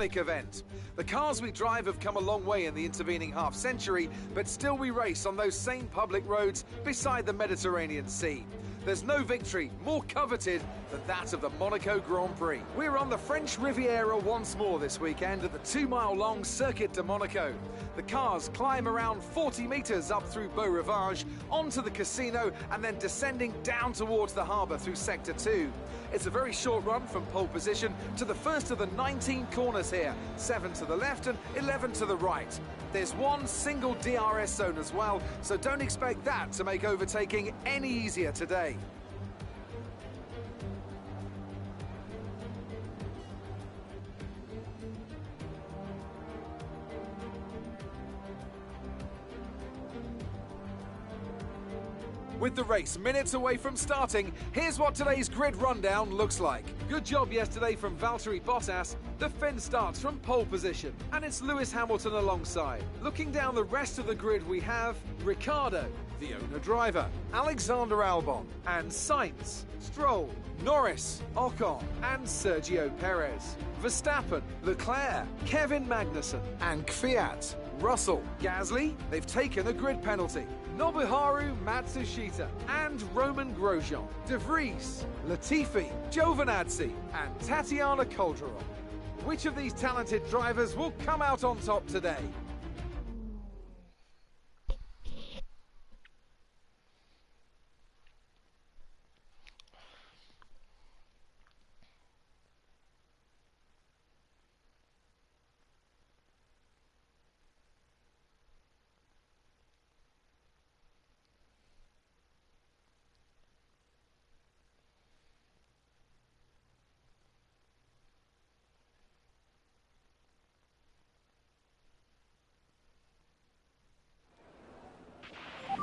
event. The cars we drive have come a long way in the intervening half-century, but still we race on those same public roads beside the Mediterranean Sea. There's no victory more coveted than that of the Monaco Grand Prix. We're on the French Riviera once more this weekend at the 2-mile-long Circuit de Monaco. The cars climb around 40 metres up through Beau Rivage, onto the casino, and then descending down towards the harbour through Sector 2. It's a very short run from pole position to the first of the 19 corners here, 7 to the left and 11 to the right. There's one single DRS zone as well, so don't expect that to make overtaking any easier today. With the race minutes away from starting, here's what today's grid rundown looks like. Good job yesterday from Valtteri Bottas. The Finn starts from pole position, and it's Lewis Hamilton alongside. Looking down the rest of the grid, we have Ricciardo, the owner-driver, Alexander Albon, and Sainz, Stroll, Norris, Ocon, and Sergio Perez. Verstappen, Leclerc, Kevin Magnussen, and Kvyat. Russell, Gasly, they've taken a grid penalty. Nobuharu Matsushita and Roman Grosjean, De Vries, Latifi, Giovinazzi and Tatiana Calderon. Which of these talented drivers will come out on top today?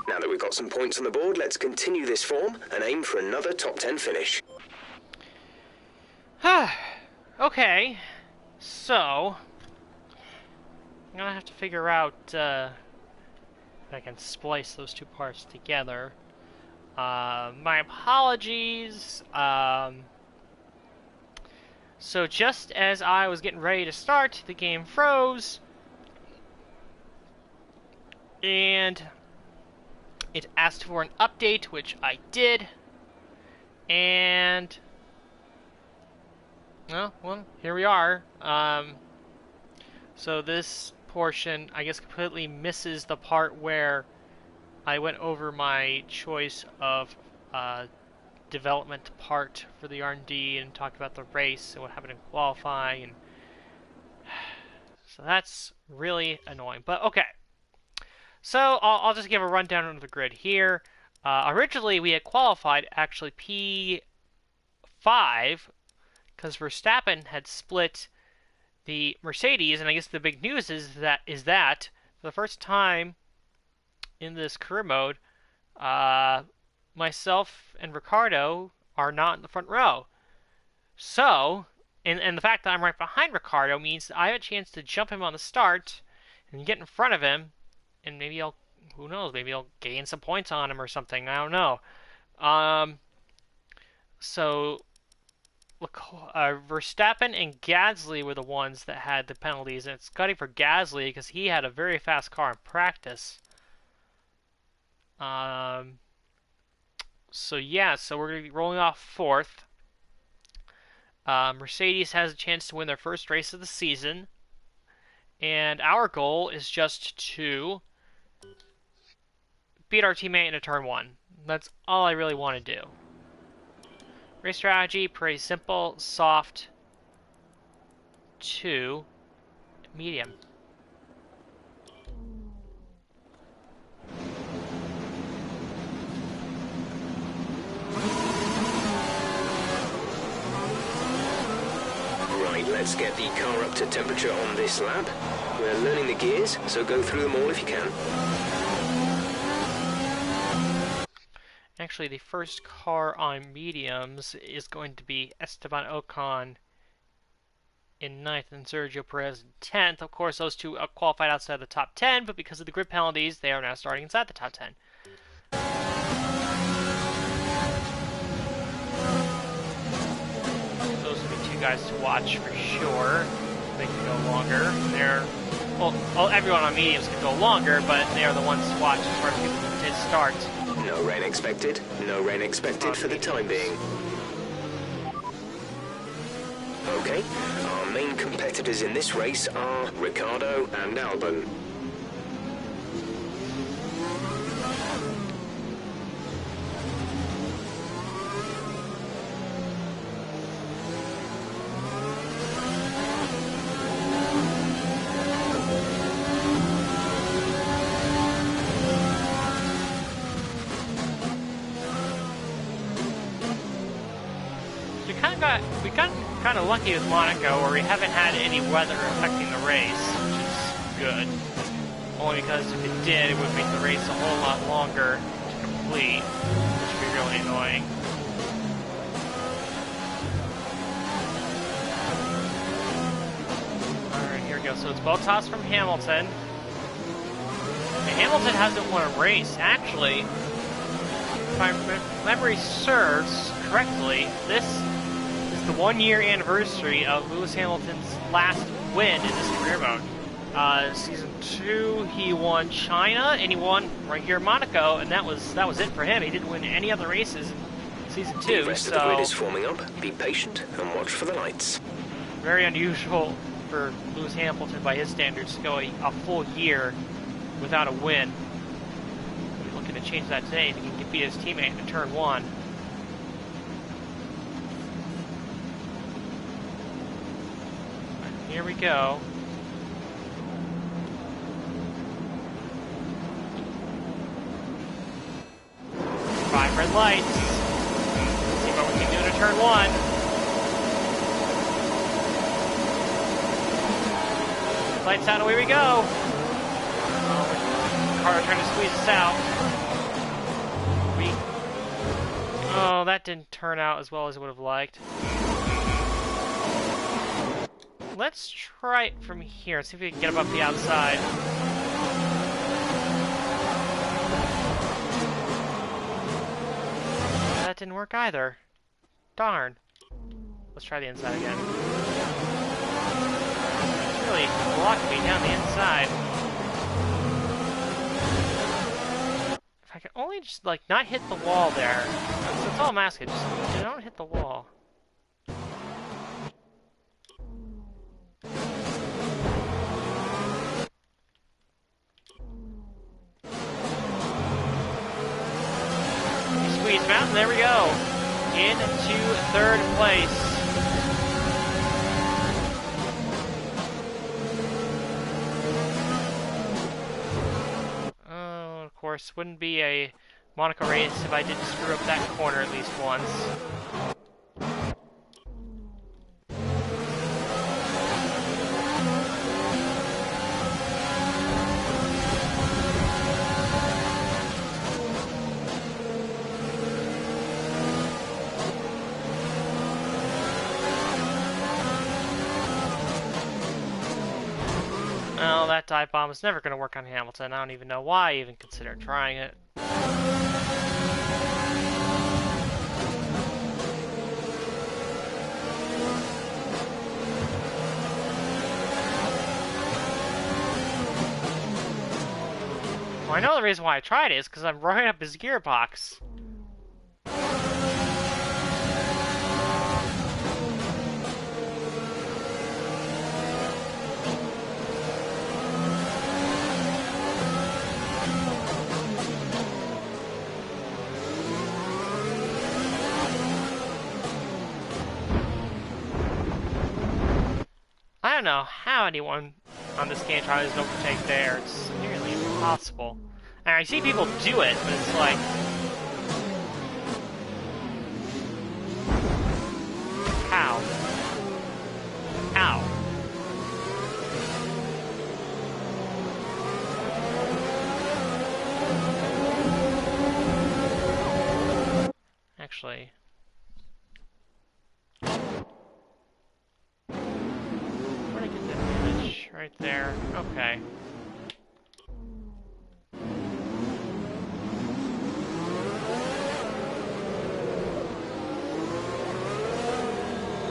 Now that we've got some points on the board, let's continue this form and aim for another top 10 finish. Okay, so I'm gonna have to figure out if I can splice those two parts together. My apologies. So just as I was getting ready to start, the game froze, and it asked for an update, which I did, and well, here we are. So this portion, I guess, completely misses the part where I went over my choice of development part for the R&D and talked about the race and what happened in qualifying, and so that's really annoying. But okay. So I'll just give a rundown of the grid here. Originally, we had qualified actually P5 because Verstappen had split the Mercedes, and I guess the big news is that for the first time in this career mode, myself and Ricciardo are not in the front row. So, and the fact that I'm right behind Ricciardo means that I have a chance to jump him on the start and get in front of him. And maybe who knows, maybe I'll gain some points on him or something, I don't know. So, look, Verstappen and Gasly were the ones that had the penalties, and it's gutting for Gasly because he had a very fast car in practice. So yeah, so we're going to be rolling off fourth. Mercedes has a chance to win their first race of the season, and our goal is just to beat our teammate in a turn one. That's all I really want to do. Race strategy, pretty simple, soft to medium. Right, let's get the car up to temperature on this lap. We're learning the gears, so go through them all if you can. Actually, the first car on mediums is going to be Esteban Ocon in 9th and Sergio Perez in 10th. Of course, those two qualified outside the top 10, but because of the grid penalties, they are now starting inside the top 10. Those will be two guys to watch for sure. they can go longer. Well, everyone on mediums can go longer, but they are the ones watched as far as people who did start. No rain expected. No rain expected for the time being. Okay, our main competitors in this race are Ricardo and Albon. We got kind of lucky with Monaco, where we haven't had any weather affecting the race, which is good. Only because if it did, it would make the race a whole lot longer to complete, which would be really annoying. Alright, here we go. So it's Bottas from Hamilton. And Hamilton hasn't won a race, actually. If my memory serves correctly, this the 1-year anniversary of Lewis Hamilton's last win in this career mode. Season 2, he won China, and he won right here in Monaco, and that was it for him. He didn't win any other races in Season 2, the rest of the grid is forming up. Be patient and watch for the lights. Very unusual for Lewis Hamilton, by his standards, to go a full year without a win. He's looking to change that today if he can beat his teammate in Turn 1. Here we go. 5 red lights. Let's see what we can do to Turn 1. Lights out, away we go. Car trying to squeeze us out. Oh, that didn't turn out as well as I would have liked. Let's try it from here. See if we can get above the outside. That didn't work either. Darn. Let's try the inside again. It's really blocked me down the inside. If I could only just, like, not hit the wall there. That's all I'm asking. Just don't hit the wall. Squeeze mountain, there we go. Into 3rd place. Oh, of course, wouldn't be a Monaco race if I didn't screw up that corner at least once. No, that dive bomb is never going to work on Hamilton. I don't even know why I even considered trying it. Well, I know the reason why I tried it is because I'm right up his gearbox. I don't know how anyone on this game tries to overtake there. It's nearly impossible. And I see people do it, but it's like... How? How? Actually... Right there. Okay.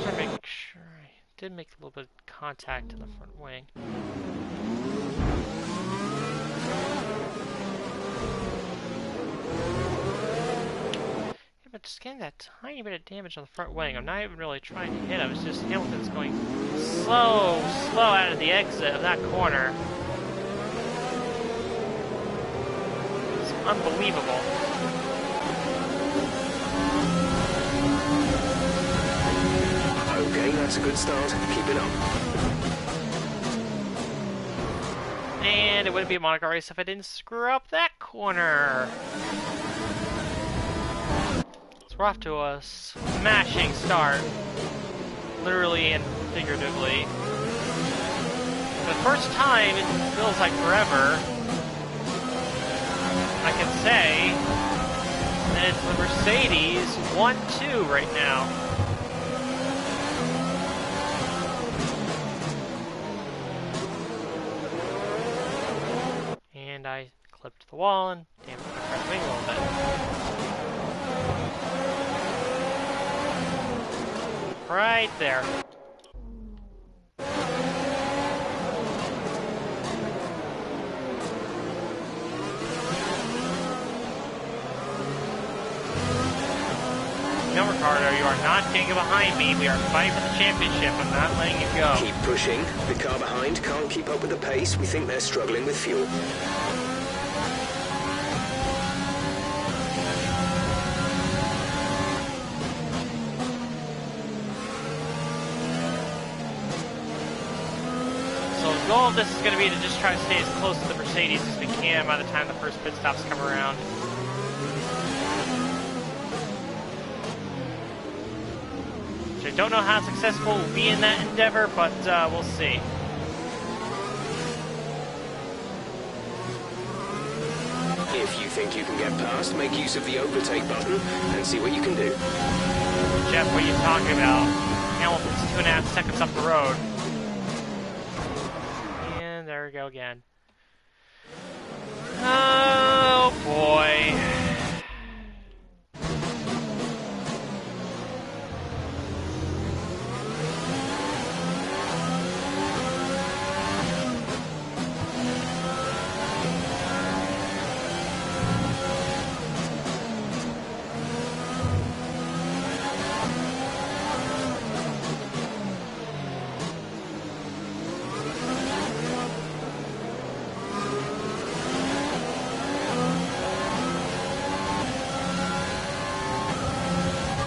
Just make sure I did make a little bit of contact in the front wing. Yeah, but just getting that tiny bit of damage on the front wing. I'm not even really trying to hit him. It's just Hamilton's going slow out of the exit of that corner. It's unbelievable. Okay, that's a good start. Keep it up. And it wouldn't be a Monaco race if I didn't screw up that corner. So we're off to a smashing start. Literally and figuratively. For the first time, it feels like forever, I can say that it's the Mercedes 1-2 right now. And I clipped the wall and damaged my front wing a little bit. Right there. No, Ricardo, you are not getting behind me. We are fighting for the championship. I'm not letting you go. Keep pushing. The car behind can't keep up with the pace. We think they're struggling with fuel. So the goal of this is going to be to just try to stay as close to the Mercedes as we can by the time the first pit stops come around. I don't know how successful we'll be in that endeavor, but we'll see. If you think you can get past, make use of the overtake button and see what you can do. Jeff, what are you talking about? Hamilton's 2.5 seconds up the road. And there we go again. Oh boy.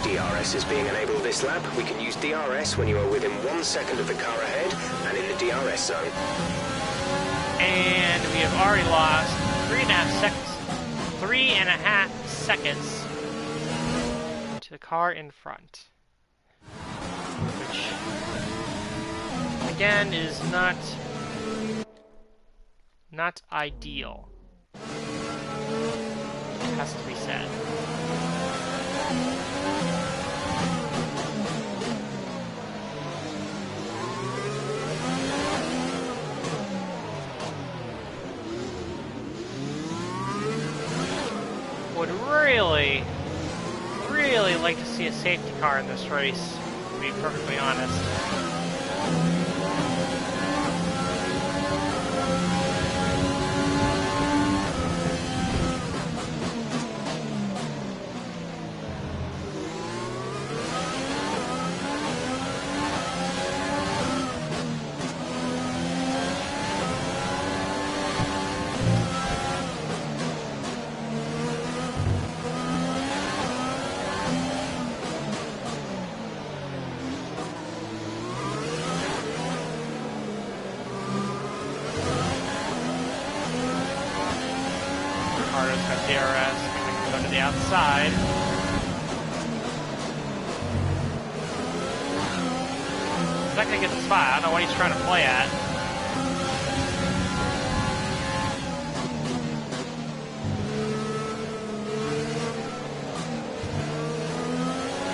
DRS is being enabled this lap. We can use DRS when you are within 1 second of the car ahead and in the DRS zone. And we have already lost 3.5 seconds. 3.5 seconds to the car in front. Which, again, is not ideal. It has to be said. Would really like to see a safety car in this race, to be perfectly honest. Ricardo's got DRS, going to go to the outside. He's not going to get the spot. I don't know what he's trying to play at.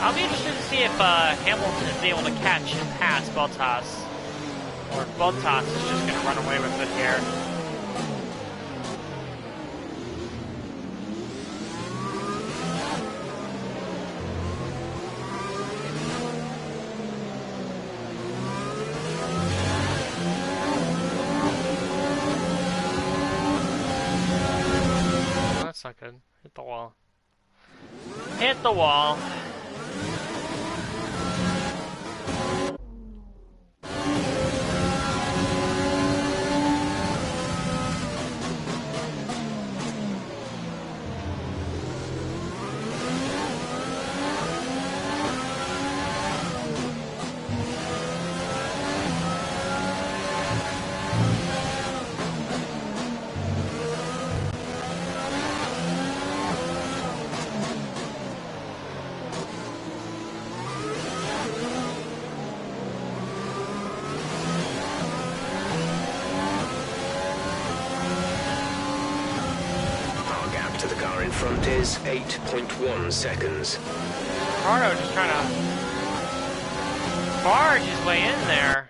I'll be interested to see if Hamilton is able to catch and pass Bottas, or if Bottas is just going to run away with it here. that's not good. Hit the wall. Hit the wall. Front is 8.1 seconds. Ricardo just trying to barge his way in there.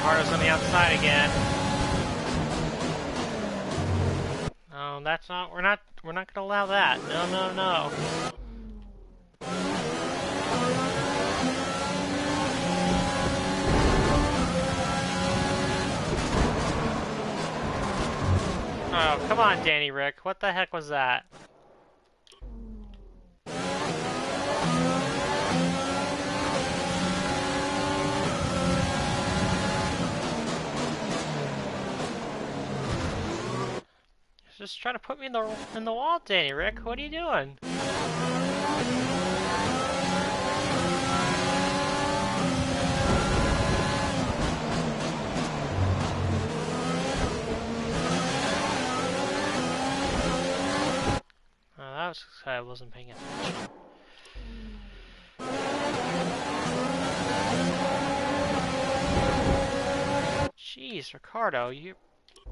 Ricardo's on the outside again. No, that's not. We're not gonna allow that. No, no, no. Oh, come on, Danny Rick. What the heck was that? Just trying to put me in the wall, Danny Rick. What are you doing? Oh, that was because I wasn't paying attention. Jeez, Ricardo, you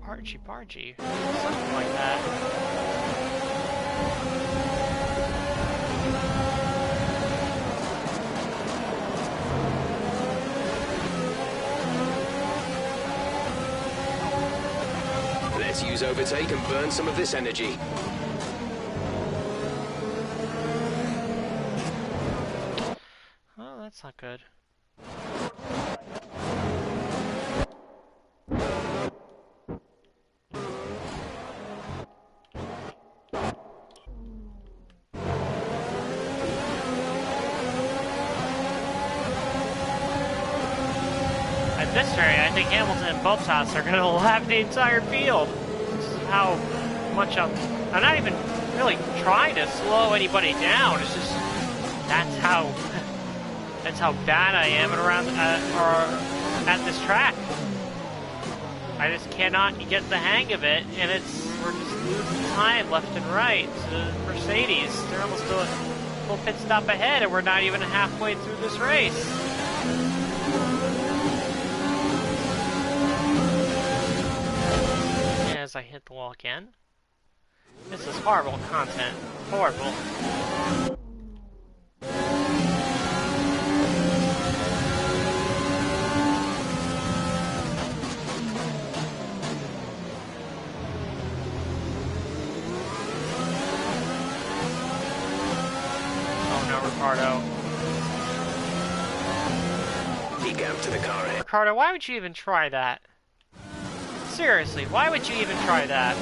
bargy, something like that. Let's use overtake and burn some of this energy. not good. At this rate, I think Hamilton and Bottas are going to lap the entire field. This is how much I'm not even really trying to slow anybody down. It's just that's how bad I am around at this track. I just cannot get the hang of it, and we're just losing time left and right to Mercedes. They're almost a full pit stop ahead, and we're not even halfway through this race. As I hit the wall again. This is horrible content. Horrible. Oh no, Ricardo. Peak out to the car ahead. Ricardo, why would you even try that? Seriously, why would you even try that?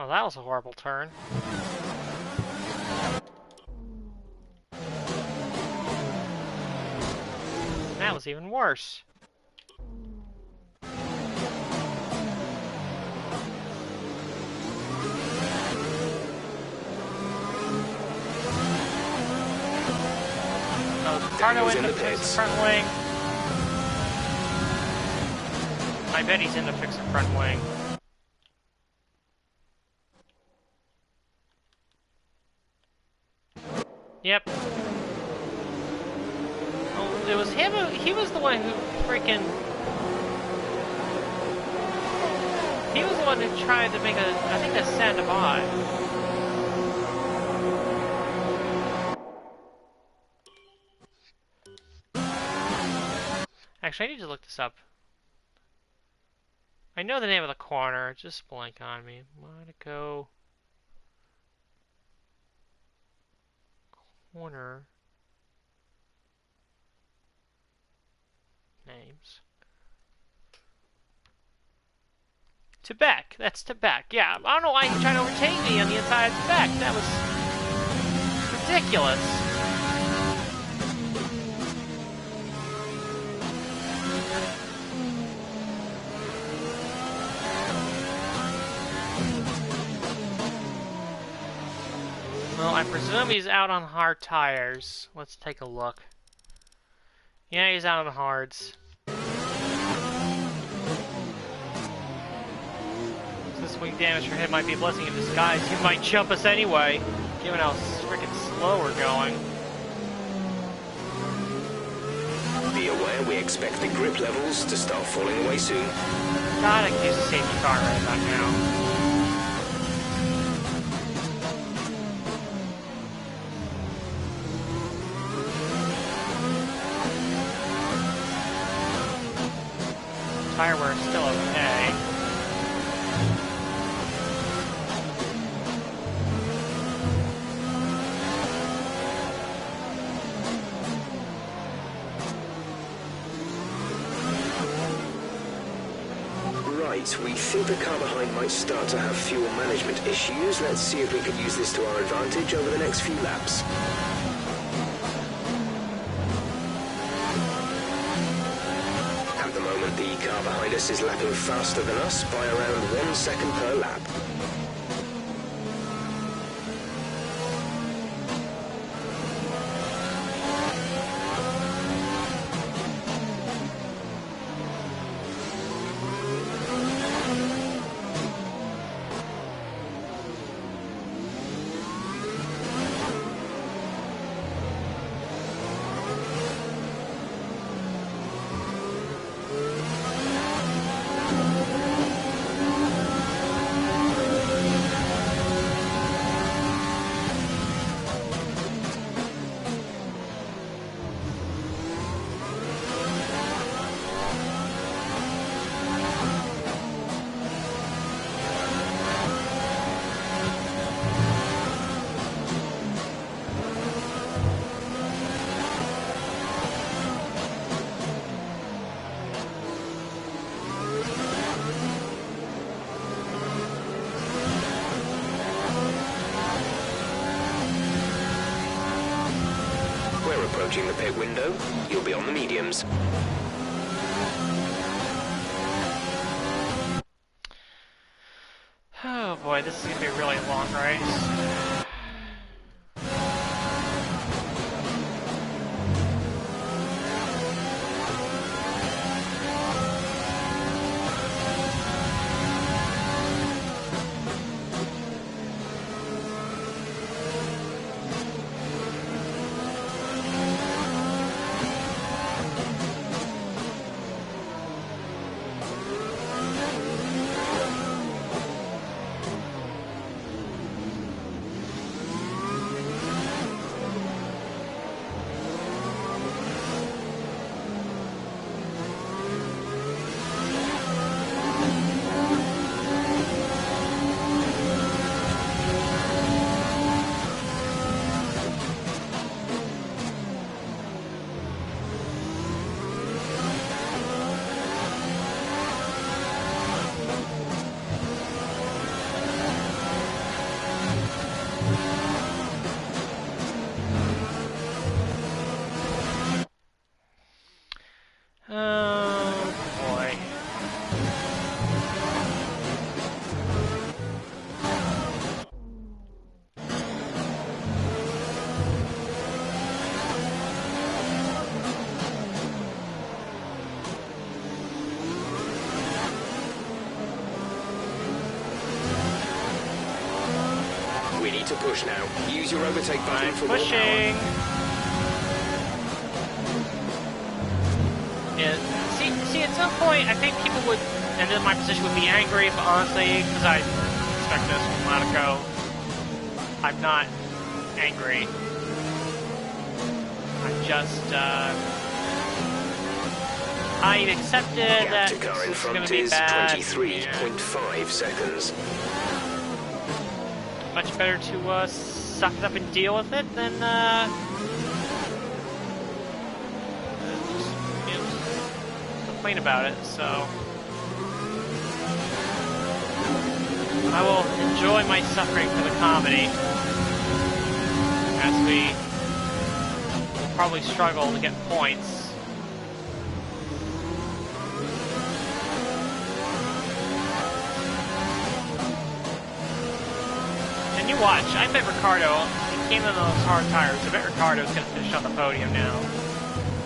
Oh, that was a horrible turn. That was even worse. Oh, Ricardo in to fix the front wing. I bet he's in to fix the front wing. Yep. Oh, it was him. He was the one who freaking. He was the one who tried to make I think a send by. Actually, I need to look this up. I know the name of the corner. Just blank on me. Monaco. Corner names. Tebek. That's Tebek. Yeah, I don't know why he's trying to overtake me on the inside of Tebek. That was ridiculous. Well, I presume he's out on hard tires. Let's take a look. Yeah, he's out on hards. This wing damage for him might be a blessing in disguise. He might jump us anyway, given how freaking slow we're going. Be aware we expect the grip levels to start falling away soon. God, I could use a safety car right about now. Tire wear is still okay. Right, we think the car behind might start to have fuel management issues. Let's see if we can use this to our advantage over the next few laps. At the moment, the car behind us is lapping faster than us by around 1 second per lap. approaching the pit window. You'll be on the mediums. Oh boy, this is gonna be a really long race. Oh boy. We need to push now. Use your overtake button I'm for more pushing. power. Yeah. See, at some point, I think people would, and in my position, would be angry, but honestly, because I expect this from Monaco, I'm not angry. I'm just, I accepted Gap that to car in this is going front to be is bad. 23.5 seconds. Much better to suck it up and deal with it than just, complain about it. So I will enjoy my suffering for the comedy as we will probably struggle to get points. You watch, I bet Ricardo, he came in those hard tires, I bet Ricardo's going to finish on the podium now.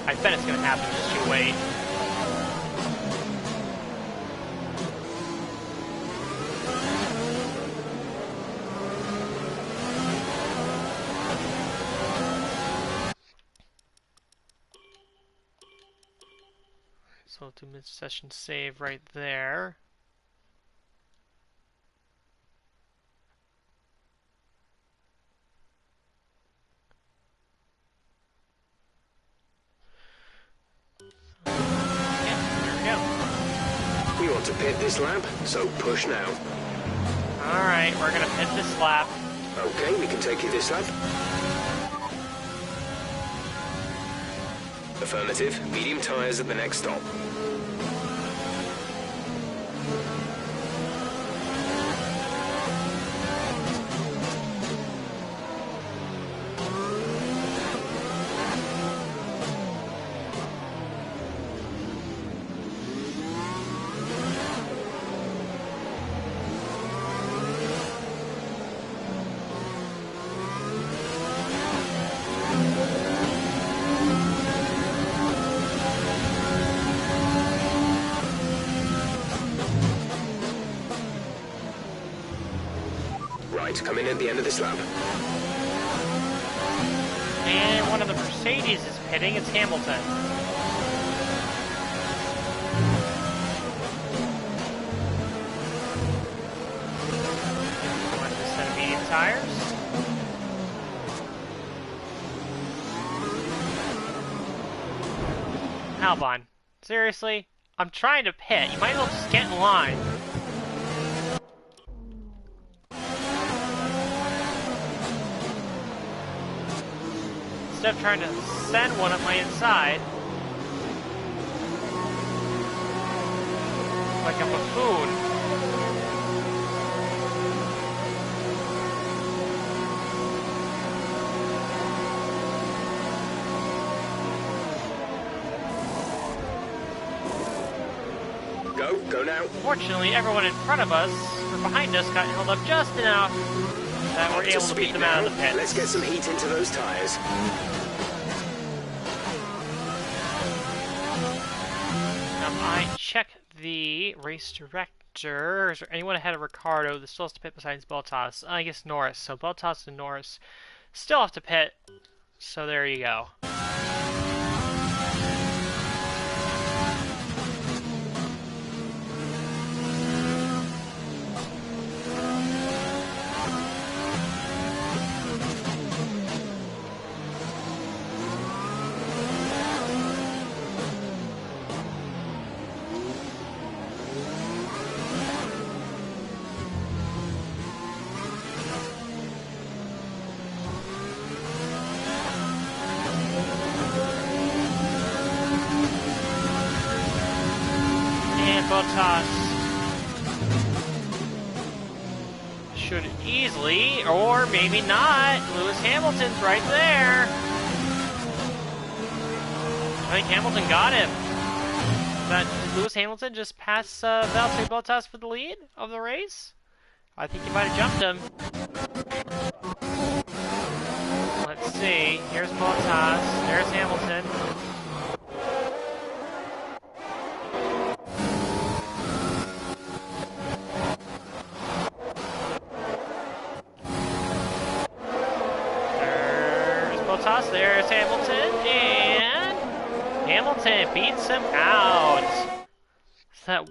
I bet it's going to happen, just you wait. So do mid-session save right there. We want to pit this lap, so push now. Alright, we're gonna pit this lap. Okay, we can take you this lap. Affirmative. Medium tyres at the next stop. Come in at the end of this lap. And one of the Mercedes is pitting, it's Hamilton. One set of medium tires. Albon, seriously? I'm trying to pit. You might as well just get in line. Instead of trying to send one up my inside like a buffoon. Fortunately, everyone in front of us, or behind us, got held up just enough that we're able to beat them out of the pit. Let's get some heat into those tyres. I check the race director. Is there anyone ahead of Ricardo that still has to pit besides Bottas? I guess Norris. So Bottas and Norris still have to pit. So there you go. Bottas should easily, or maybe not. Lewis Hamilton's right there. I think Hamilton got him. Did Lewis Hamilton just pass Valtteri Bottas for the lead of the race? I think he might have jumped him. Let's see. Here's Bottas. There's Hamilton. There's Hamilton, and Hamilton beats him out. So that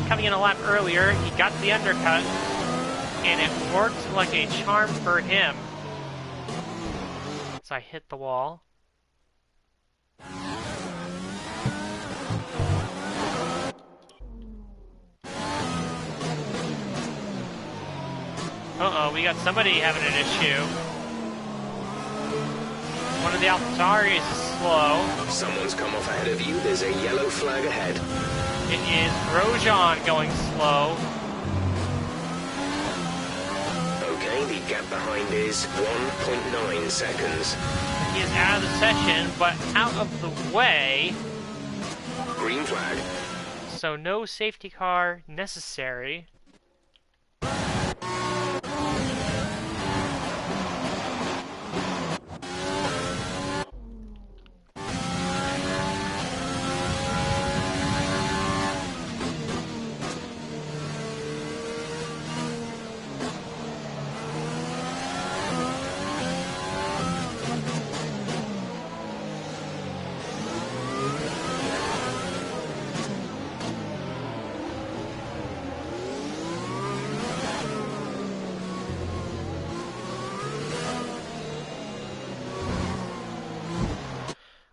coming in a lap earlier, he got the undercut, and it worked like a charm for him. So I hit the wall. Uh-oh, we got somebody having an issue. One of the AlphaTauri is slow. Someone's come off ahead of you. There's a yellow flag ahead. It is Grosjean going slow. Okay, the gap behind is 1.9 seconds. He is out of the session, but out of the way. Green flag. So no safety car necessary.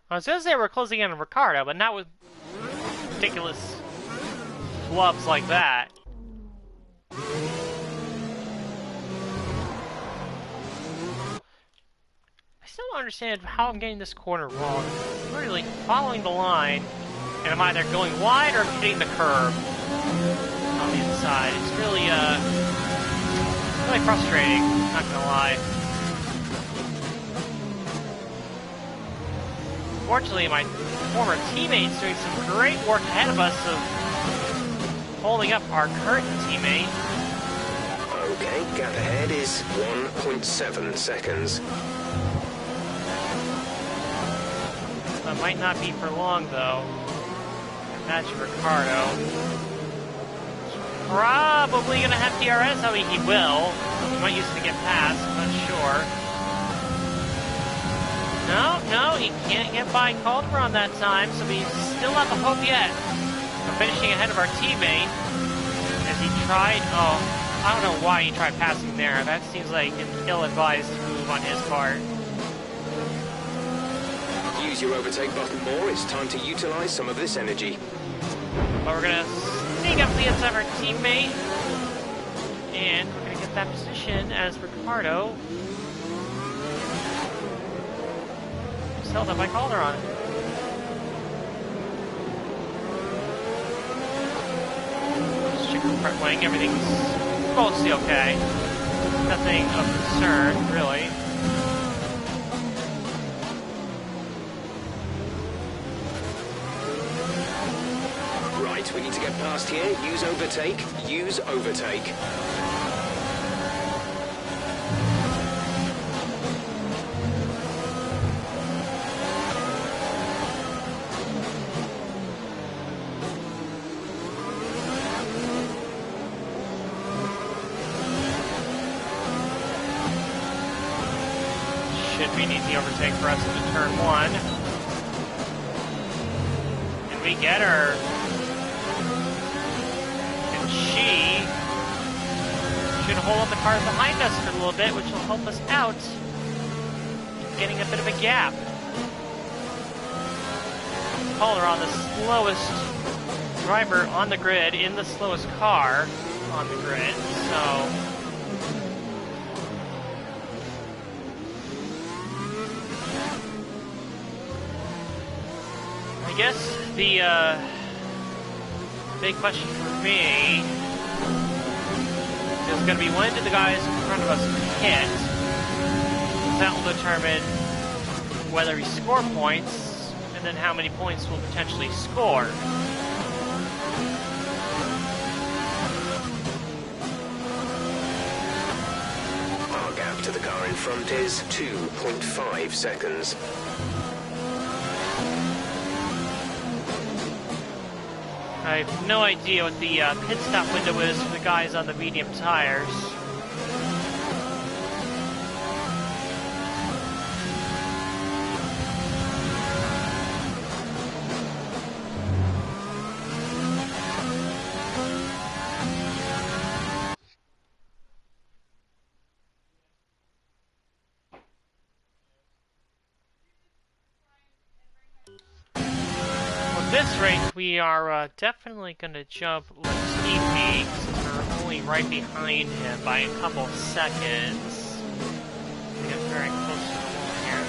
I was going to say we're closing in on Ricardo, but not with ridiculous flubs like that. I still don't understand how I'm getting this corner wrong. I'm really following the line, and I'm either going wide or hitting the curb on the inside. It's really, really frustrating, not gonna lie. Fortunately, my former teammate's doing some great work ahead of us of holding up our current teammate. Okay, gap ahead is 1.7 seconds. That might not be for long, though. Imagine Ricardo. Probably gonna have DRS. I mean, he will. He might use it to get past. I'm not sure. No, he can't get by Calderon that time, so we still have the hope yet of finishing ahead of our teammate. As he tried, I don't know why he tried passing there. That seems like an ill-advised move on his part. Use your overtake button more. It's time to utilize some of this energy. But we're gonna sneak up against our teammate, and we're gonna get that position as Ricardo. Held up by Calderon. Just check the front wing. Everything's mostly okay. Nothing of concern, really. Right We need to get past here. Use overtake. Use overtake. Should be an easy overtake for us into turn 1. And we get her. And she should hold on the cars behind us for a little bit, which will help us out. Getting a bit of a gap. Call her on the slowest driver on the grid, in the slowest car on the grid, so... I guess the big question for me is going to be, when did the guys in front of us hit? That will determine whether we score points, and then how many points we'll potentially score. Our gap to the car in front is 2.5 seconds. I have no idea what the pit stop window is for the guys on the medium tires. This race, we are definitely going to jump Latifi, since we're only right behind him by a couple seconds. We get very close to the wall here.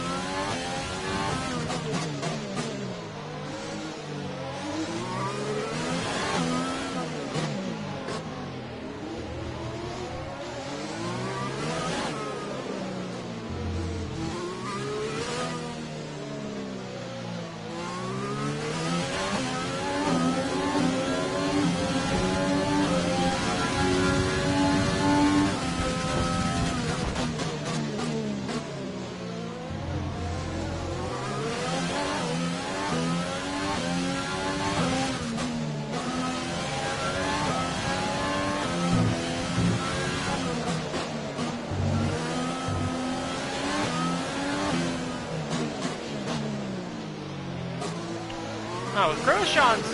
Oh, Grosjean's,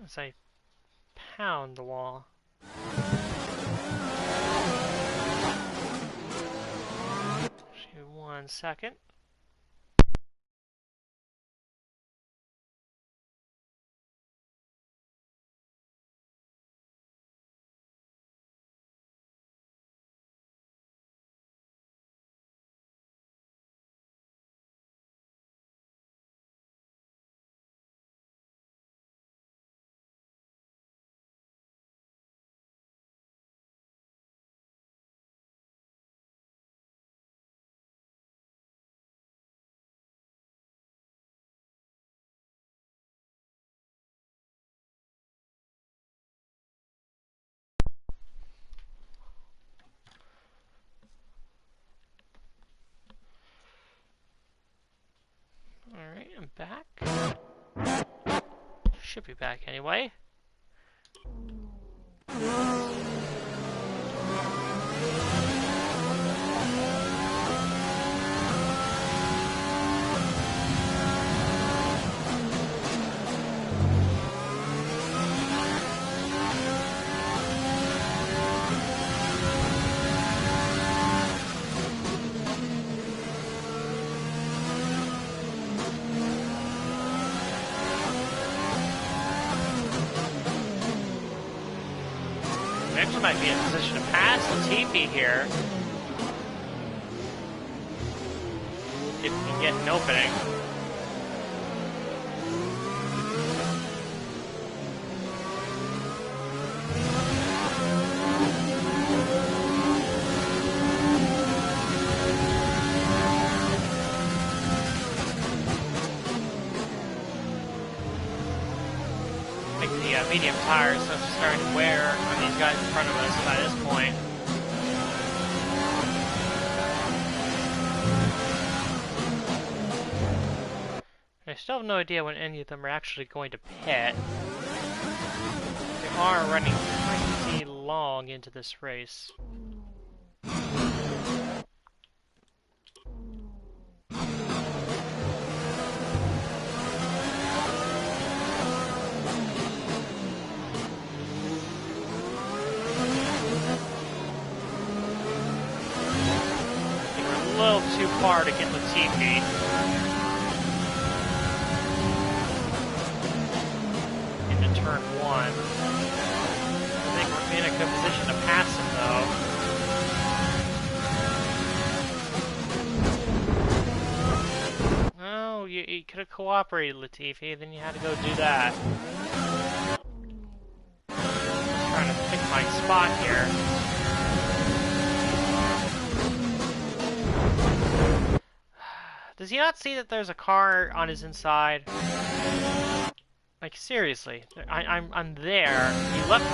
as I pound the wall. Actually, 1 second. Alright, I'm back. Should be back anyway. Actually might be in position to pass Latifi here. If we can get an opening. medium tires, so it's starting to wear on these guys in front of us by this point. I still have no idea when any of them are actually going to pit. They are running pretty long into this race. A little too far to get Latifi. Into turn 1. I think we're in a good position to pass him though. Oh, you could have cooperated, Latifi, then you had to go do that. Just trying to pick my spot here. Does he not see that there's a car on his inside? Like seriously, I'm there. He left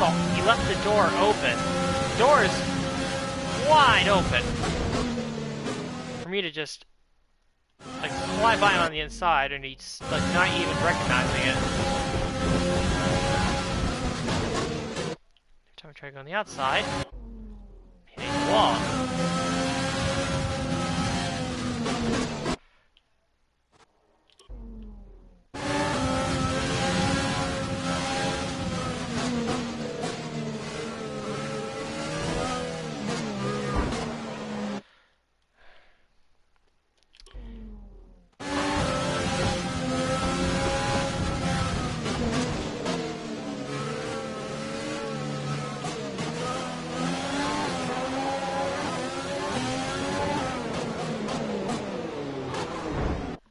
the door open. The door is wide open for me to just like fly by on the inside, and he's like not even recognizing it. Every time I try to go on the outside, hitting the wall.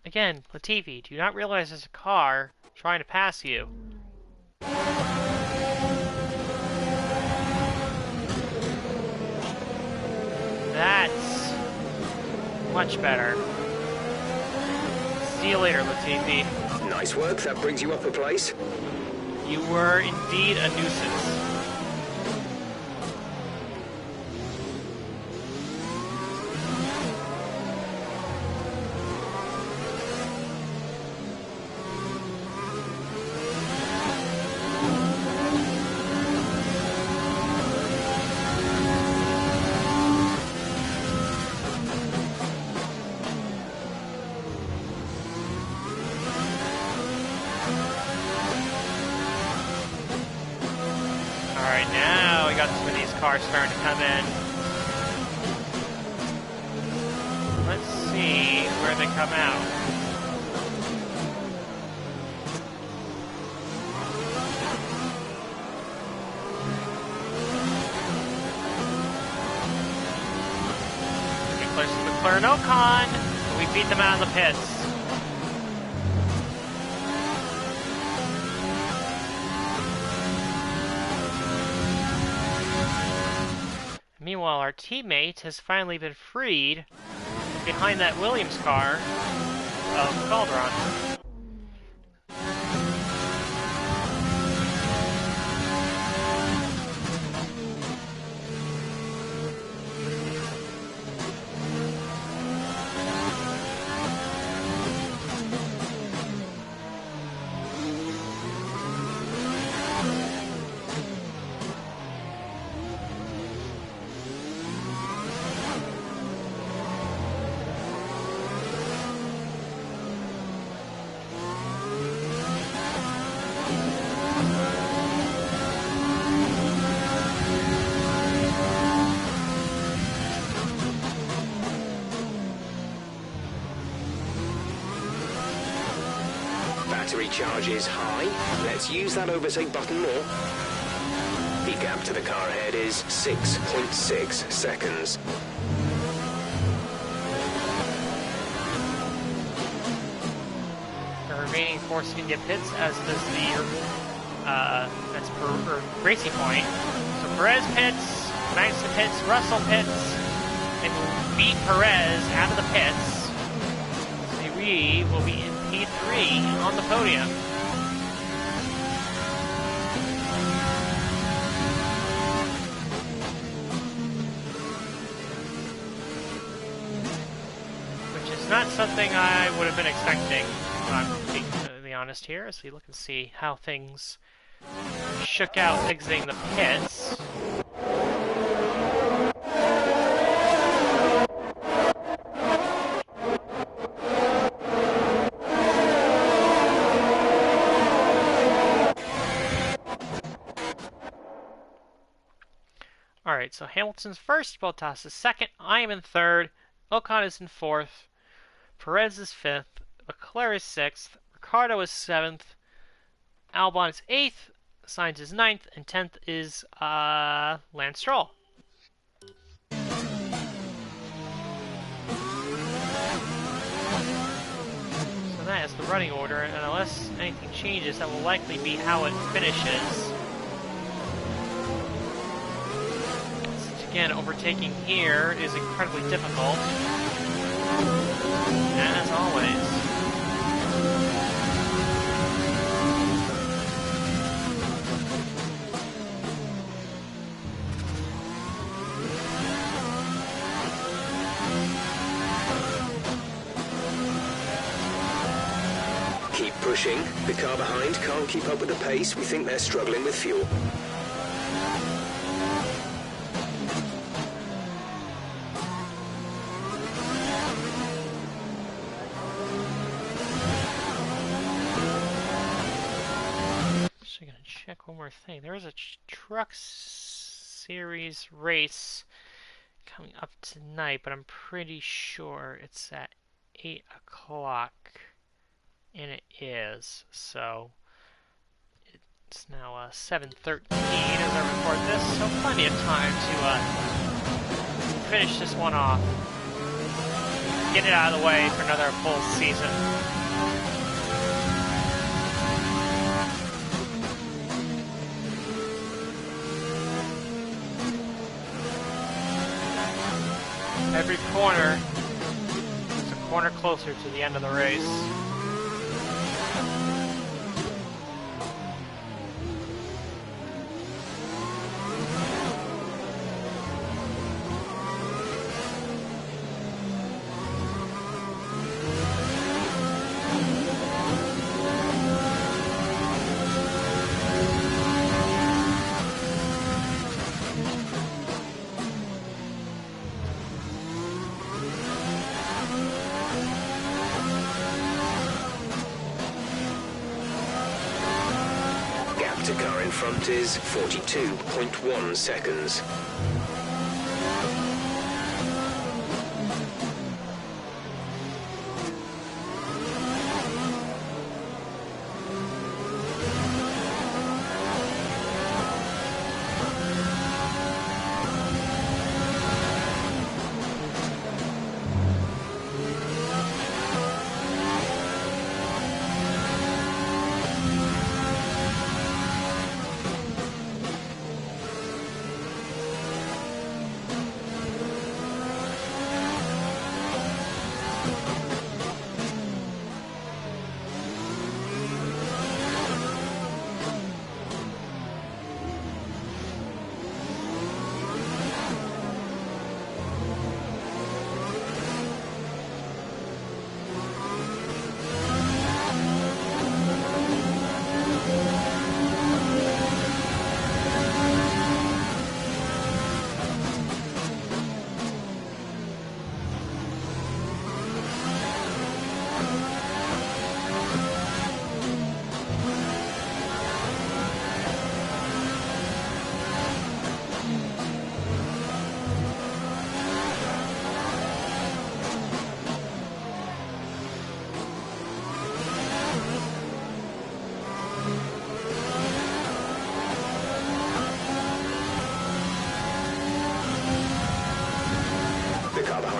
Again, Latifi, do you not realize there's a car trying to pass you? That's much better. See you later, Latifi. Nice work, that brings you up a place. You were indeed a nuisance. Alright, now we got some of these cars starting to come in. Let's see where they come out. Getting close to McLaren Ocon, but we beat them out of the pits. Meanwhile, our teammate has finally been freed behind that Williams car of Calderon. Battery charge is high. Let's use that overtake button more. The gap to the car ahead is 6.6 seconds. The remaining 4 get pits, as does the that's per racing point. So Perez pits, Magnussen pits, Russell pits, and we'll beat Perez out of the pits. So we will be in P3 on the podium. Not something I would have been expecting, if I'm being completely honest here, as we look and see how things shook out exiting the pits. Alright, so Hamilton's first, Bottas is second, I am in third, Ocon is in fourth, Perez is fifth, Leclerc is sixth, Ricciardo is seventh, Albon is eighth, Sainz is ninth, and 10th is Lance Stroll. So that is the running order, and unless anything changes, that will likely be how it finishes. Again, overtaking here is incredibly difficult, as always. Keep pushing. The car behind can't keep up with the pace. We think they're struggling with fuel. Check one more thing. There is a truck series race coming up tonight, but I'm pretty sure it's at 8 o'clock, and it is. So it's now 7:13 as I record this, so plenty of time to finish this one off, get it out of the way for another full season. Every corner is a corner closer to the end of the race. The car in front is 42.1 seconds.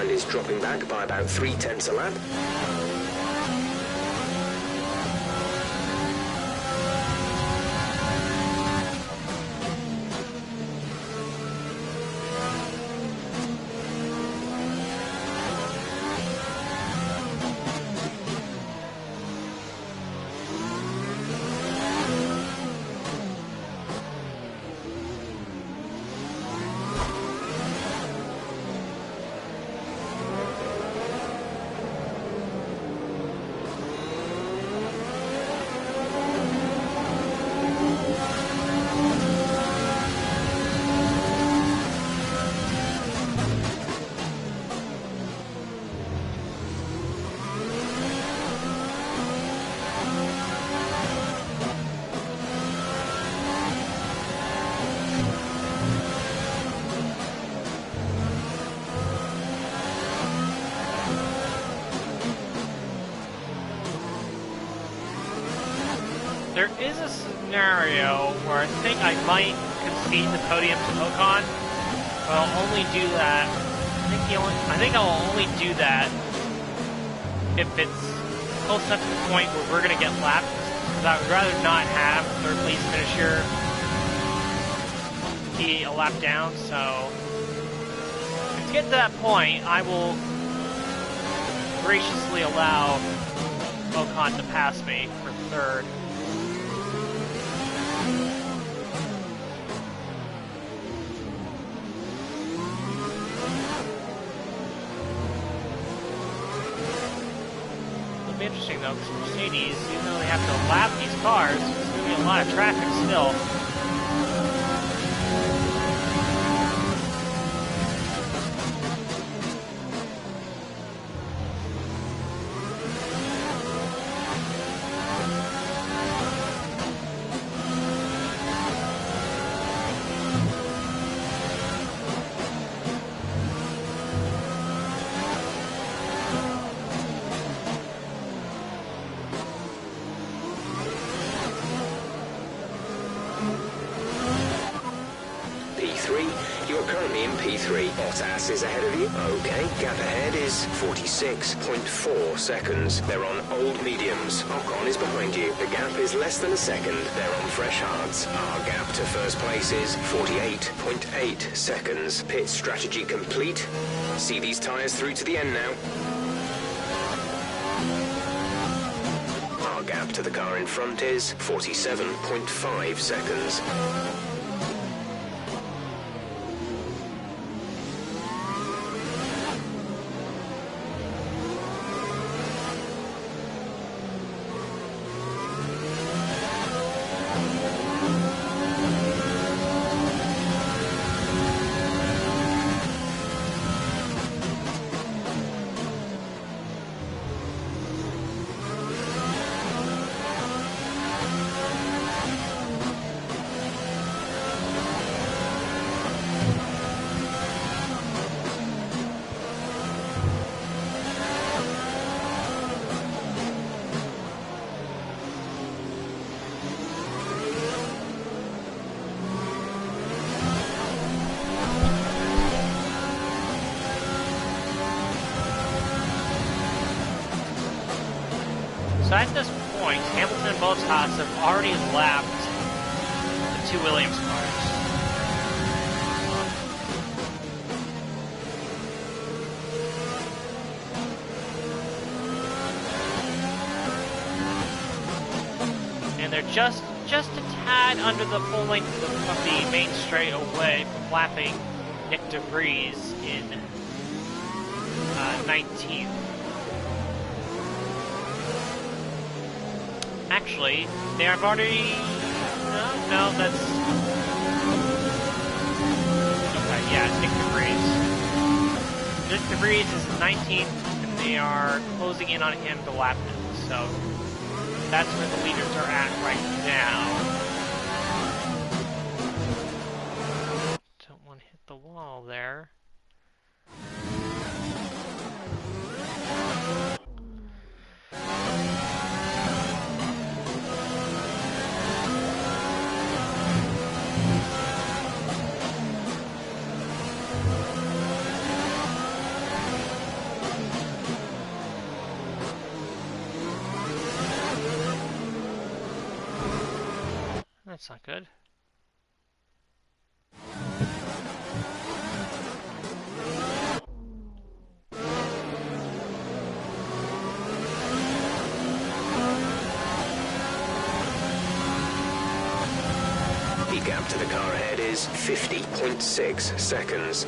Is dropping back by about 0.3 a lap. scenario where I think I might concede the podium to Ocon, but I'll only do that. I think I'll only do that if it's close enough to the point where we're gonna get lapped. Because I would rather not have a third place finisher be a lap down. So to get to that point, I will graciously allow Ocon to pass me for third. It'll be interesting though, because Mercedes, even though they have to lap these cars, there's going to be a lot of traffic still. Bottas is ahead of you. Okay, gap ahead is 46.4 seconds. They're on old mediums. Ocon is behind you. The gap is less than a second. They're on fresh hards. Our gap to first place is 48.8 seconds. Pit strategy complete. See these tyres through to the end now. Our gap to the car in front is 47.5 seconds. So at this point, Hamilton and Bottas have already lapped the two Williams cars. And they're just a tad under the full length of the main straight away from lapping Nick DeVries in 19th. Actually, they have already... No, that's... Okay, yeah, it's Nick DeVries. Nick DeVries is 19th, and they are closing in on him to lap him, so that's where the leaders are at right now. Don't want to hit the wall there. That's not good. The gap to the car ahead is 50.6 seconds.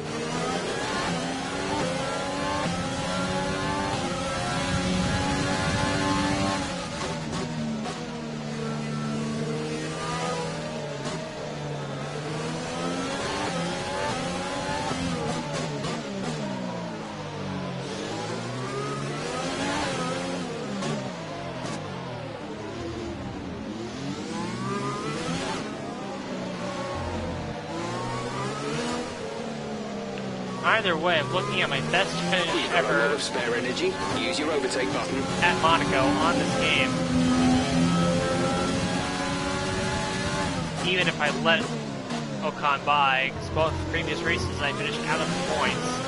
Either way, I'm looking at my best finish ever. A lot of spare energy. Use your overtake button. At Monaco on this game. even if I let Ocon by, because both previous races I finished out of points.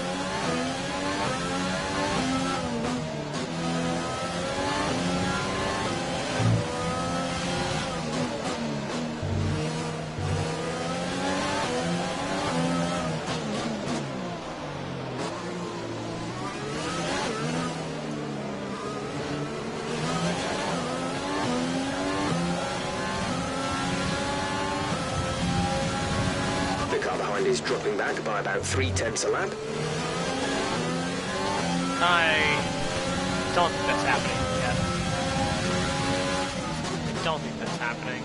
Is dropping back by about 0.3 a lap. I don't think that's happening yet. I don't think that's happening.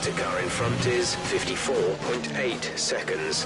The car in front is 54.8 seconds.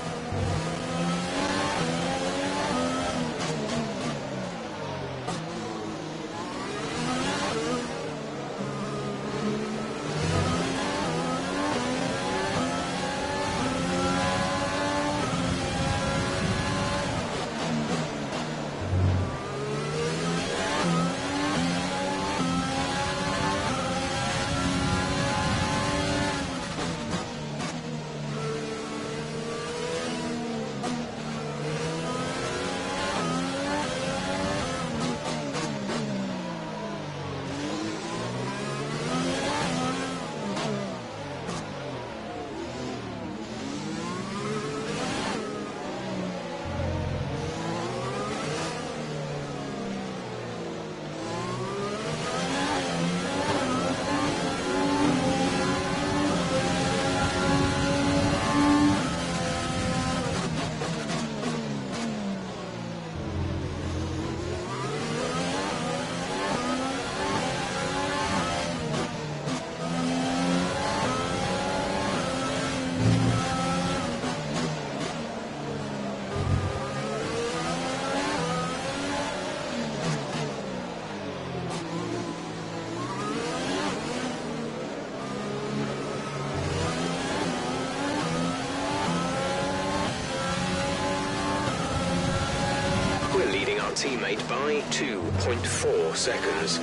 Teammate by 2.4 seconds.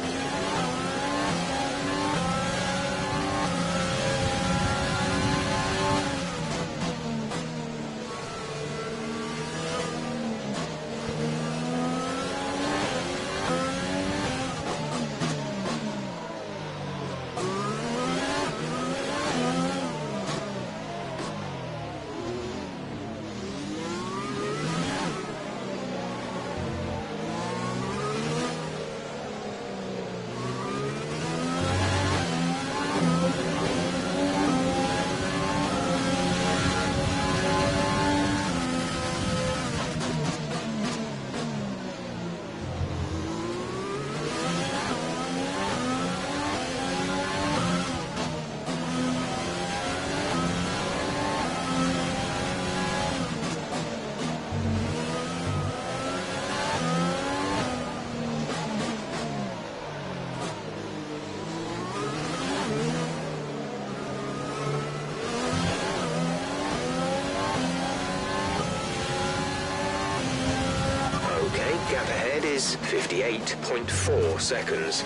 gap ahead is 58.4 seconds.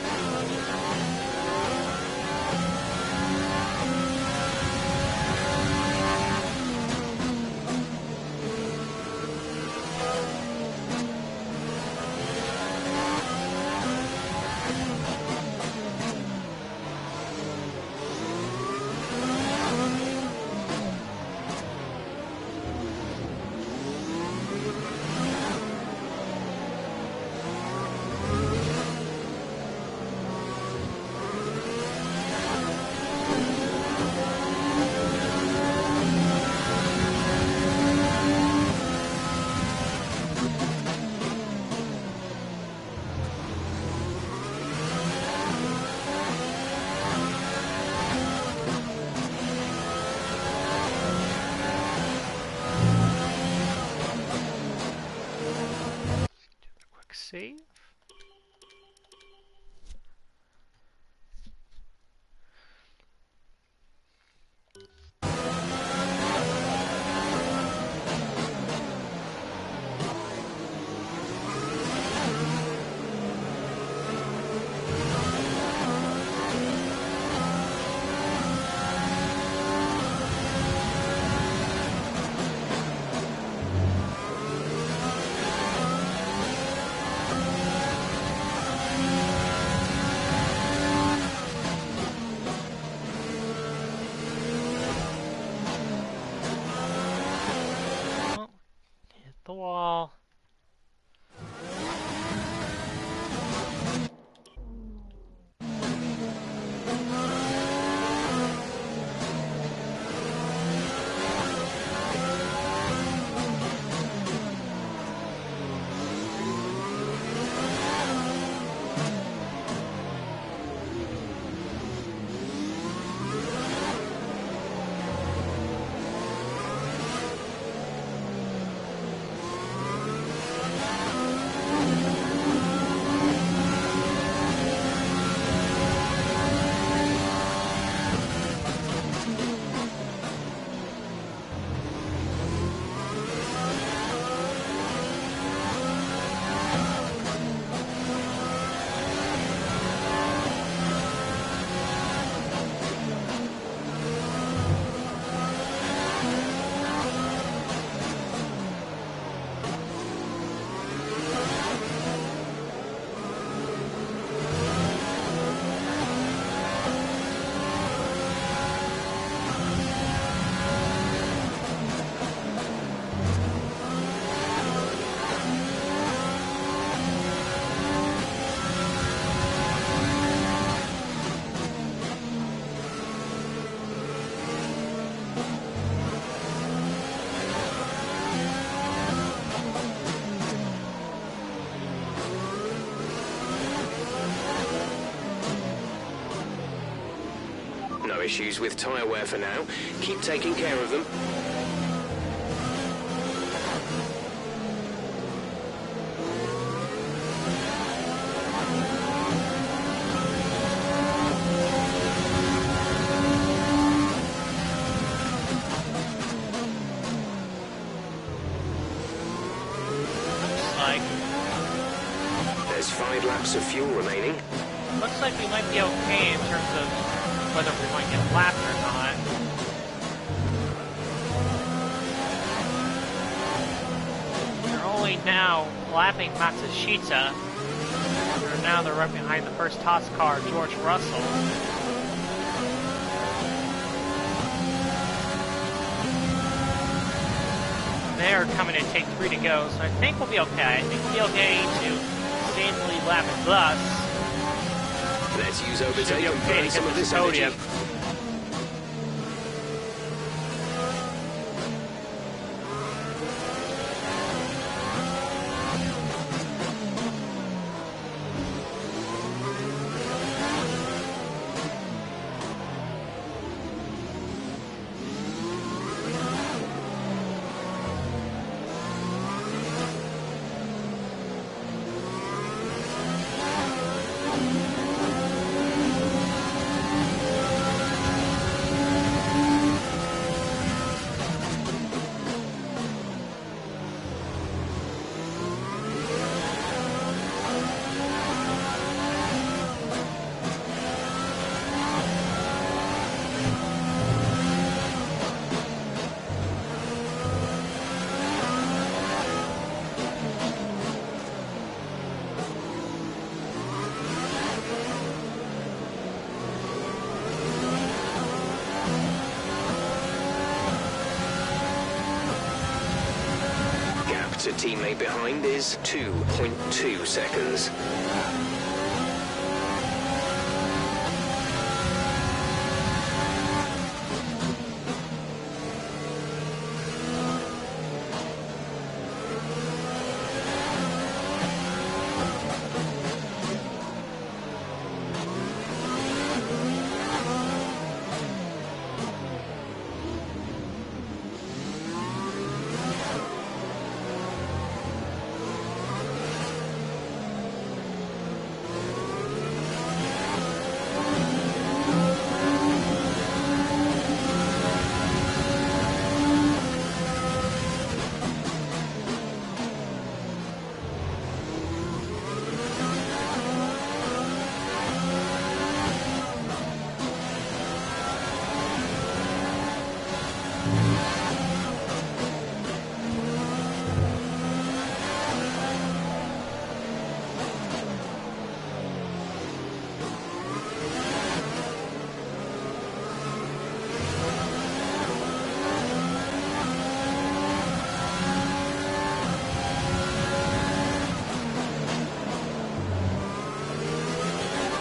Save. The wall. No issues with tyre wear for now. Keep taking care of them. There's 5 laps of fuel remaining. Looks like we might be okay in terms of whether we might get lapped or not. They're only now lapping Matsushita. They're right behind the first toss car, George Russell. They're coming in take 3 to go, so I think we'll be okay. I think we'll be okay to safely lap thus. Let's use overtake and okay burn some of this podium. energy. to teammate behind is 2.2 seconds.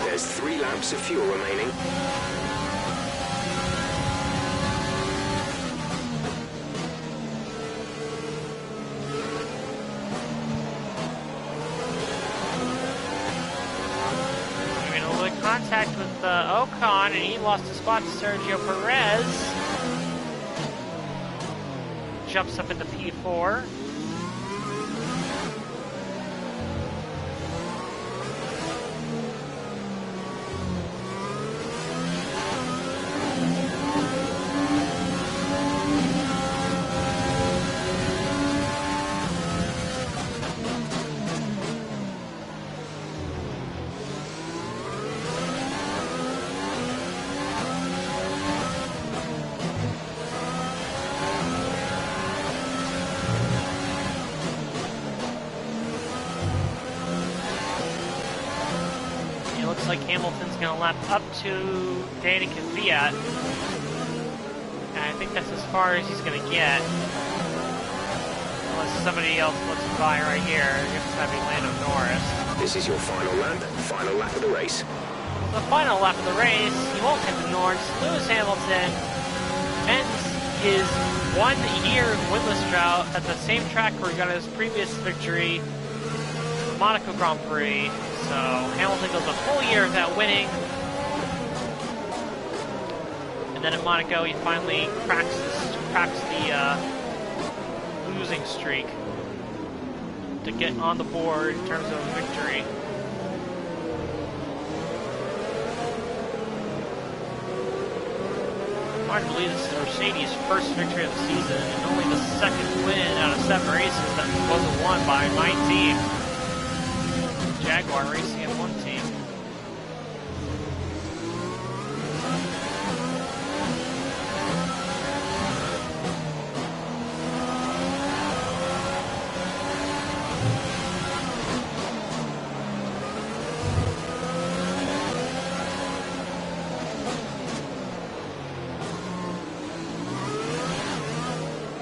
There's 3 laps of fuel remaining. We're in a little contact with Ocon, and he lost his spot to Sergio Perez. Jumps up into P4. Looks like Hamilton's going to lap up to Danica Kvyat. And I think that's as far as he's going to get. Unless somebody else lets him by right here. I guess it's going to be Lando Norris. This is your final lap of the race. The final lap of the race, he won't hit the Norris. Lewis Hamilton ends his 1 year winless drought at the same track where he got his previous victory, the Monaco Grand Prix. So Hamilton goes a full year without winning. And then at Monaco, he finally cracks the losing streak to get on the board in terms of a victory. Hard to believe this is Mercedes' first victory of the season and only the second win out of 7 races that wasn't won by my team. Jaguar Racing and 1 team.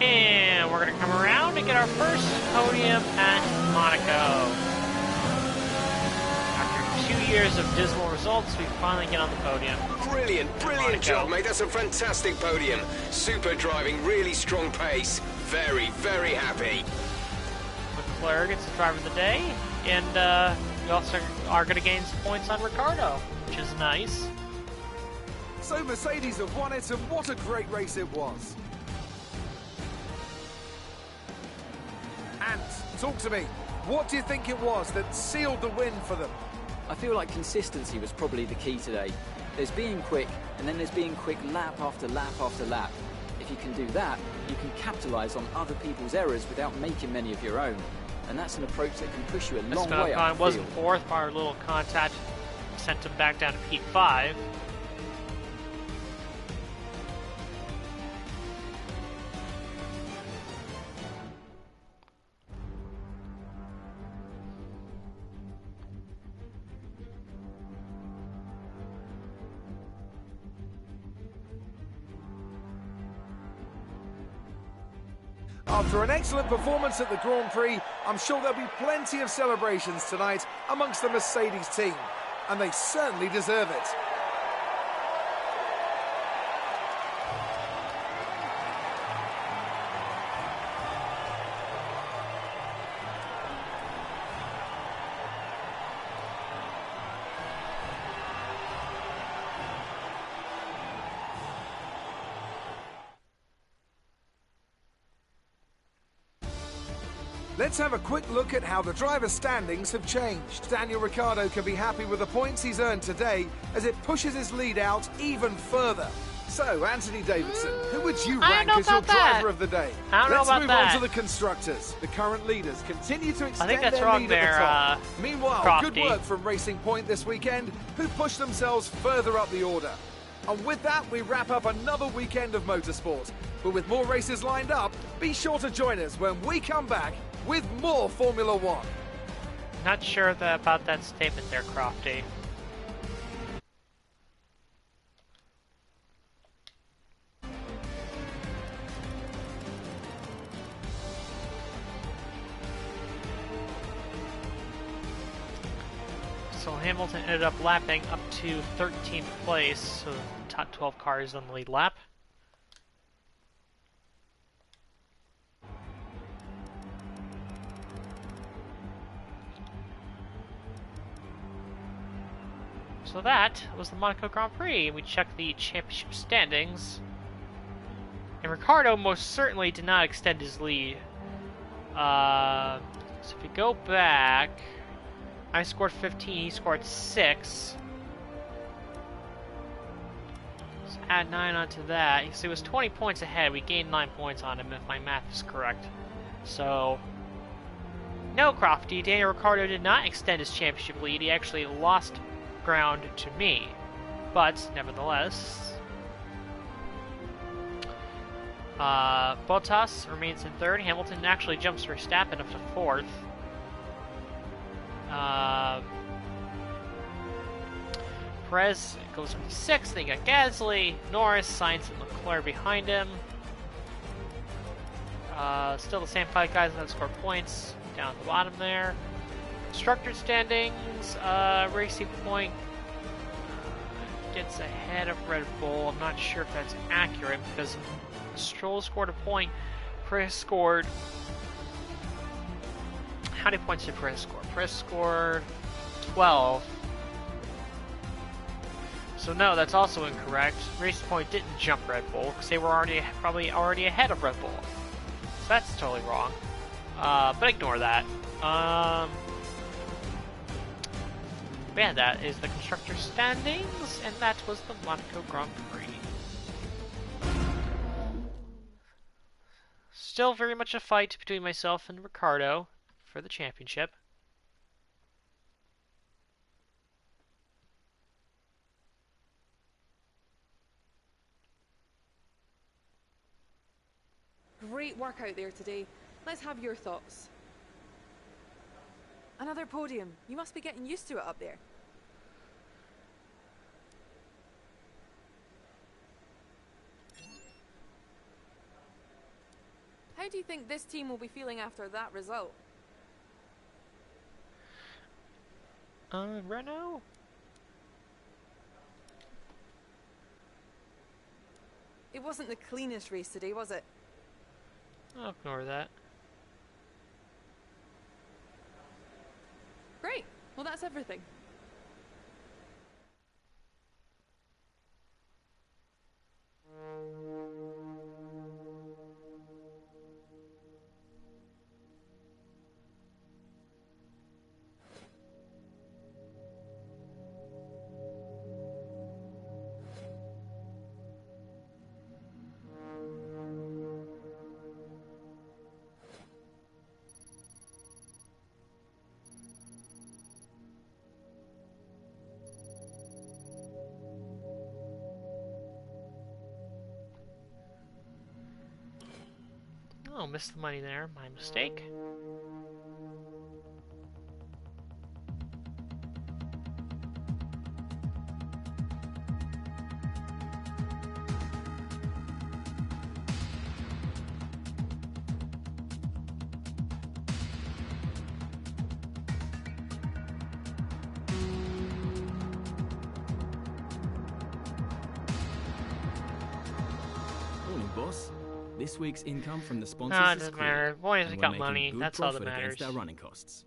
And we're going to come around and get our first podium at Monaco. 2 years of dismal results, we finally get on the podium. Brilliant job, mate. That's a fantastic podium. Super driving, really strong pace. Very, very happy. Leclerc gets the driver of the day, and we also are going to gain some points on Ricciardo, which is nice. So Mercedes have won it, and what a great race it was. Ant, talk to me. What do you think it was that sealed the win for them? I feel like consistency was probably the key today. There's being quick, and then there's being quick lap after lap after lap. If you can do that, you can capitalise on other people's errors without making many of your own. And that's an approach that can push you a long way up the field. Wasn't fourth, but our little contact sent him back down to P5. After an excellent performance at the Grand Prix, I'm sure there'll be plenty of celebrations tonight amongst the Mercedes team, and they certainly deserve it. Let's have a quick look at how the driver's standings have changed. Daniel Ricciardo can be happy with the points he's earned today as it pushes his lead out even further. So, Anthony Davidson, who would you rank as your driver of the day? Let's move on to the constructors. The current leaders continue to extend their lead at the top. Meanwhile, Crofty. good work from Racing Point this weekend, who pushed themselves further up the order. And with that, we wrap up another weekend of motorsport. But with more races lined up, be sure to join us when we come back with more Formula One. Not sure about that statement there, Crofty. So Hamilton ended up lapping up to 13th place, so the top 12 cars on the lead lap. So that was the Monaco Grand Prix. We checked the championship standings. And Ricciardo most certainly did not extend his lead. So if we go back, I scored 15, he scored 6. Let's add 9 onto that. So he was 20 points ahead. We gained 9 points on him, if my math is correct. So, no, Crofty, Daniel Ricciardo did not extend his championship lead. He actually lost ground to me. But, nevertheless, Bottas remains in 3rd. Hamilton actually jumps Verstappen up to 4th. Perez goes up to 6th. Then you got Gasly, Norris, Sainz, and Leclerc behind him. Still the same 5 guys that score points down at the bottom there. Constructor standings, Racing Point gets ahead of Red Bull. I'm not sure if that's accurate because Stroll scored a point. Perez scored... How many points did Perez score? Perez scored 12. So no, that's also incorrect. Racing Point didn't jump Red Bull because they were probably already ahead of Red Bull. So that's totally wrong. But ignore that. But yeah, that is the constructor standings, and that was the Monaco Grand Prix. Still very much a fight between myself and Ricciardo for the championship. Great work out there today. Let's have your thoughts. Another podium. You must be getting used to it up there. How do you think this team will be feeling after that result? Renault? It wasn't the cleanest race today, was it? I'll ignore that. Great. Well, that's everything. Oh, missed the money there. My mistake. boss. This week's income from the sponsors Ah, it is doesn't clear, matter. As long as and we we're got making money, good that's all that profit matters. against our running costs.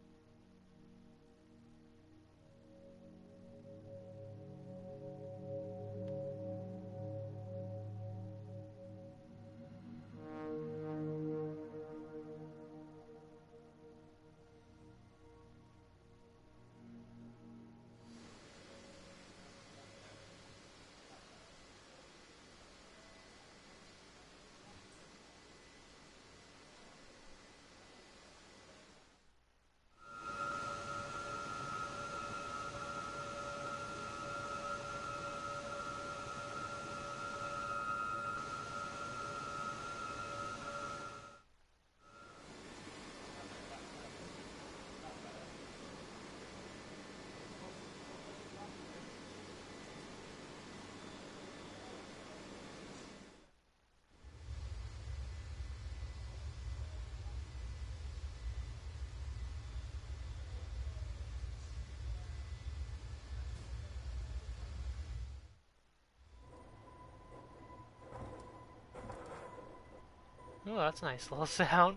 Oh, that's a nice little sound.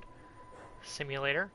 Simulator.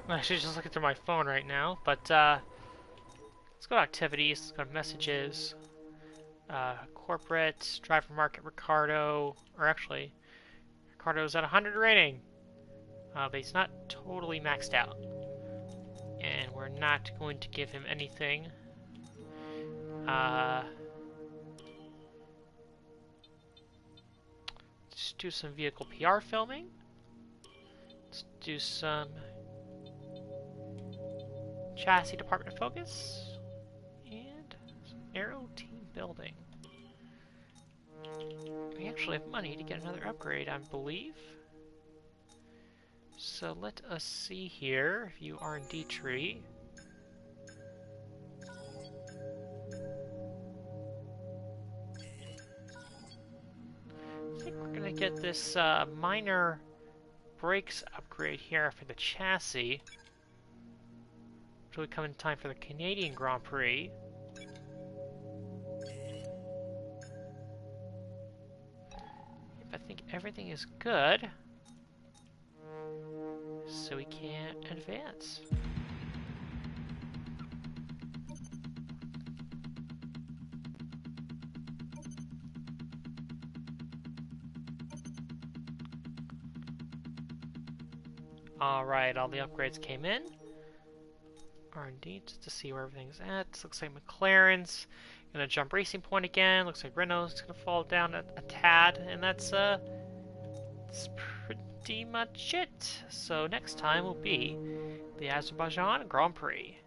I'm actually just looking through my phone right now, but let's go to activities, let's go to messages, corporate, driver market, Ricardo, or actually, Ricardo's at 100 rating, but he's not totally maxed out, and we're not going to give him anything. Let's do some vehicle PR filming. Let's do some chassis department focus and some aero team building. We actually have money to get another upgrade, I believe. So let us see here. View R&D tree. I think we're gonna get this minor brakes upgrade here for the chassis, which will come in time for the Canadian Grand Prix. I think everything is good, so we can advance. Alright, all the upgrades came in. R&D, just to see where everything's at. Looks like McLaren's gonna jump Racing Point again. Looks like Renault's gonna fall down a tad, and that's pretty much it. So next time will be the Azerbaijan Grand Prix.